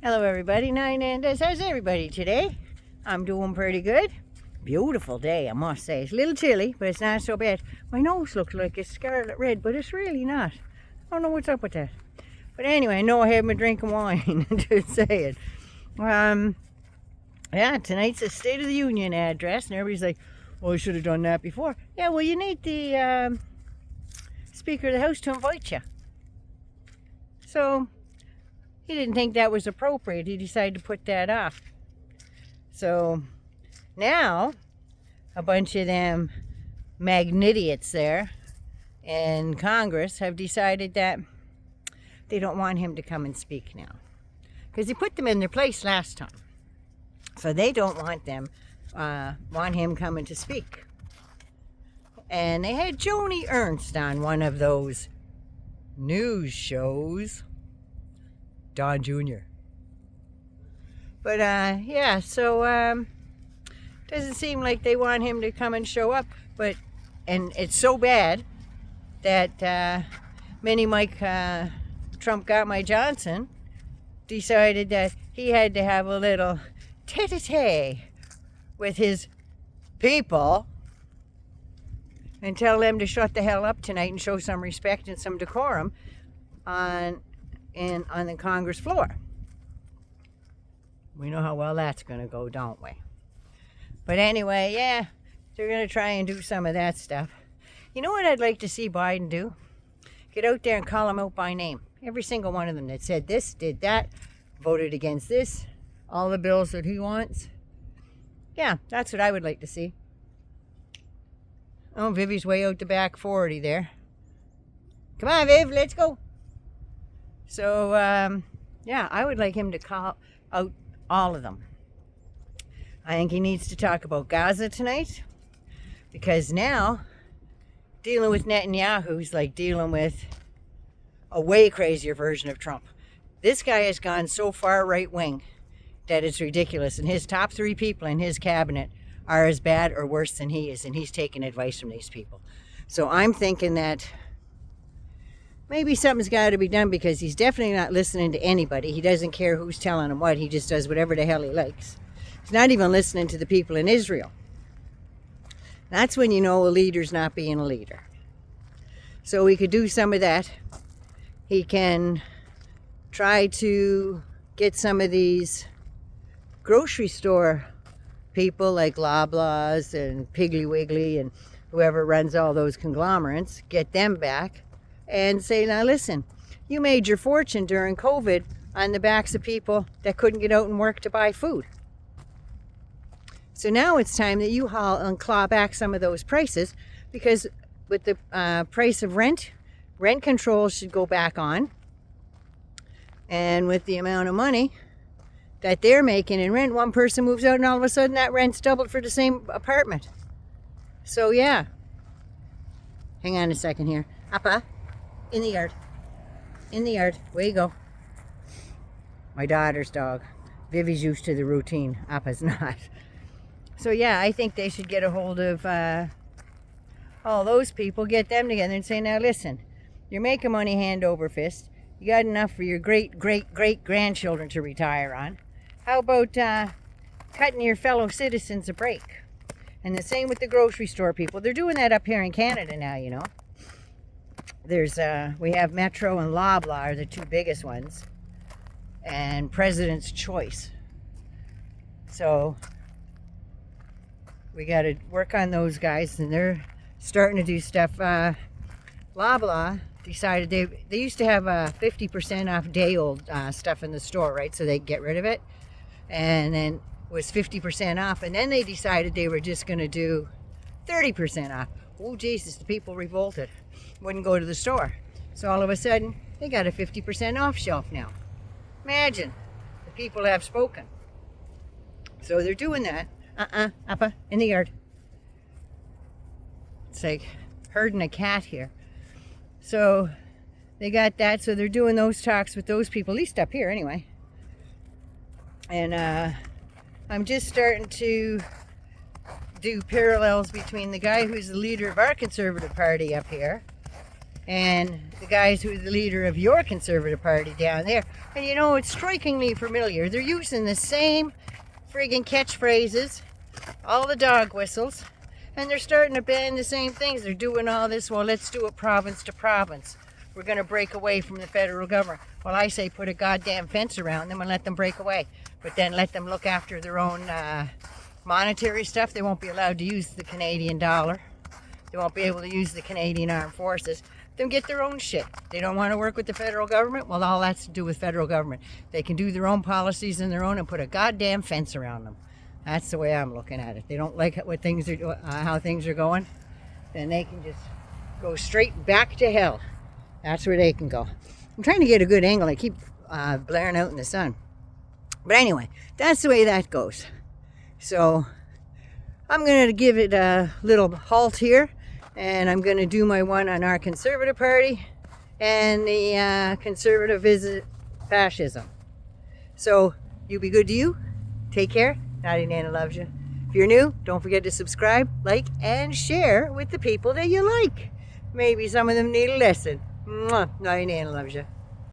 Hello everybody, Nine Andes. How's everybody today? I'm doing pretty good. Beautiful day, I must say. It's a little chilly, but it's not so bad. My nose looks like it's scarlet red, but it's really not. I don't know what's up with that. But anyway, I know I haven't been drinking wine, just saying. Yeah, tonight's a State of the Union address, and everybody's like, well, I should have done that before. Yeah, well, you need the Speaker of the House to invite you. So, he didn't think that was appropriate. He decided to put that off. So now a bunch of them magnidiots there in Congress have decided that they don't want him to come and speak now. Because he put them in their place last time. So they don't want him coming to speak. And they had Joni Ernst on one of those news shows. Don Jr. But yeah, so doesn't seem like they want him to come and show up. And it's so bad that Mini Mike Trump got my Johnson decided that he had to have a little tete-a-tete with his people and tell them to shut the hell up tonight and show some respect and some decorum on the Congress floor. We know how well that's going to go, don't we? But anyway, yeah, they're going to try and do some of that stuff. You know what I'd like to see Biden do? Get out there and call them out by name. Every single one of them that said this, did that, voted against this, all the bills that he wants. Yeah, that's what I would like to see. Oh, Vivi's way out the back 40 there. Come on, Viv, let's go. So, yeah, I would like him to call out all of them. I think he needs to talk about Gaza tonight, because now dealing with Netanyahu is like dealing with a way crazier version of Trump. This guy has gone so far right-wing that it's ridiculous, and his top 3 people in his cabinet are as bad or worse than he is, and he's taking advice from these people. So I'm thinking that maybe something's got to be done, because he's definitely not listening to anybody. He doesn't care who's telling him what. He just does whatever the hell he likes. He's not even listening to the people in Israel. That's when you know a leader's not being a leader. So we could do some of that. He can try to get some of these grocery store people like Loblaws and Piggly Wiggly and whoever runs all those conglomerates, get them back and say, now listen, you made your fortune during COVID on the backs of people that couldn't get out and work to buy food. So now it's time that you haul and claw back some of those prices, because with the price of rent control should go back on. And with the amount of money that they're making in rent, one person moves out and all of a sudden that rent's doubled for the same apartment. So yeah. Hang on a second here. Appa. In the yard. In the yard. Where you go? My daughter's dog. Vivi's used to the routine. Appa's not. So yeah, I think they should get a hold of all those people, get them together and say, now listen, you're making money hand over fist. You got enough for your great-great-great-grandchildren to retire on. How about cutting your fellow citizens a break? And the same with the grocery store people. They're doing that up here in Canada now, you know. We have Metro and Loblaw are the 2 biggest ones, and President's Choice. So we got to work on those guys, and they're starting to do stuff. Loblaw decided they used to have 50% off day-old stuff in the store, right? So they get rid of it, and then it was 50% off, and then they decided they were just going to do 30% off. Oh Jesus, the people revolted, wouldn't go to the store. So all of a sudden they got a 50% off shelf now. Imagine, the people have spoken. So they're doing that. Appa, in the yard. It's like herding a cat here. So they got that, so they're doing those talks with those people, at least up here anyway. And I'm just starting to do parallels between the guy who's the leader of our Conservative Party up here and the guys who are the leader of your Conservative Party down there. And you know, it's strikingly familiar. They're using the same friggin' catchphrases, all the dog whistles, and they're starting to ban the same things. They're doing all this, well, let's do it province to province. We're going to break away from the federal government. Well, I say put a goddamn fence around them and let them break away. But then let them look after their own monetary stuff. They won't be allowed to use the Canadian dollar. They won't be able to use the Canadian Armed Forces. Them get their own shit. They don't want to work with the federal government. Well, all that's to do with federal government. They can do their own policies and their own and put a goddamn fence around them. That's the way I'm looking at it. They don't like what things are, how things are going. Then they can just go straight back to hell. That's where they can go. I'm trying to get a good angle. I keep blaring out in the sun. But anyway, that's the way that goes. So I'm going to give it a little halt here. And I'm going to do my one on our Conservative Party and the conservative visit fascism. So you be good to you. Take care. Naughty Nana loves you. If you're new, don't forget to subscribe, like, and share with the people that you like. Maybe some of them need a lesson. Mwah. Naughty Nana loves you.